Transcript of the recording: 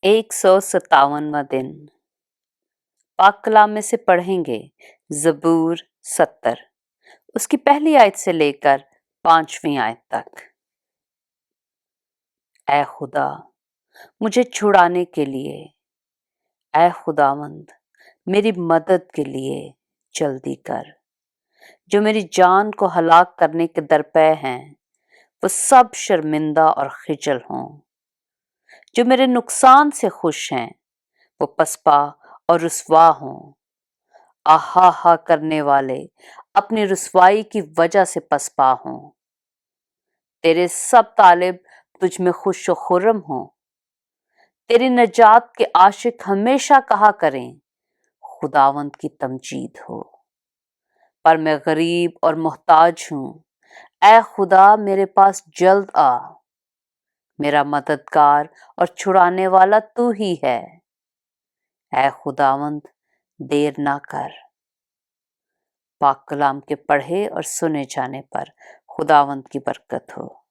157वां दिन। पाक कलाम में से पढ़ेंगे ज़बूर 70, उसकी पहली आयत से लेकर 5वीं आयत तक। ऐ खुदा, मुझे छुड़ाने के लिए, ऐ खुदावंद मेरी मदद के लिए जल्दी कर। जो मेरी जान को हलाक करने के दरपे हैं वो सब शर्मिंदा और खिजल हों। जो मेरे नुकसान से खुश हैं वो पसपा और रुसवा हों। आहा हा करने वाले अपनी रुसवाई की वजह से पसपा हों। तेरे सब तालिब तुझ में खुश व खुर्रम हों। तेरी नजात के आशिक हमेशा कहा करें, खुदावंद की तमजीद हो। पर मैं गरीब और मोहताज हूँ, ऐ खुदा मेरे पास जल्द आ। मेरा मददगार और छुड़ाने वाला तू ही है। ऐ खुदावंद देर ना कर। पाक कलाम के पढ़े और सुने जाने पर खुदावंद की बरकत हो।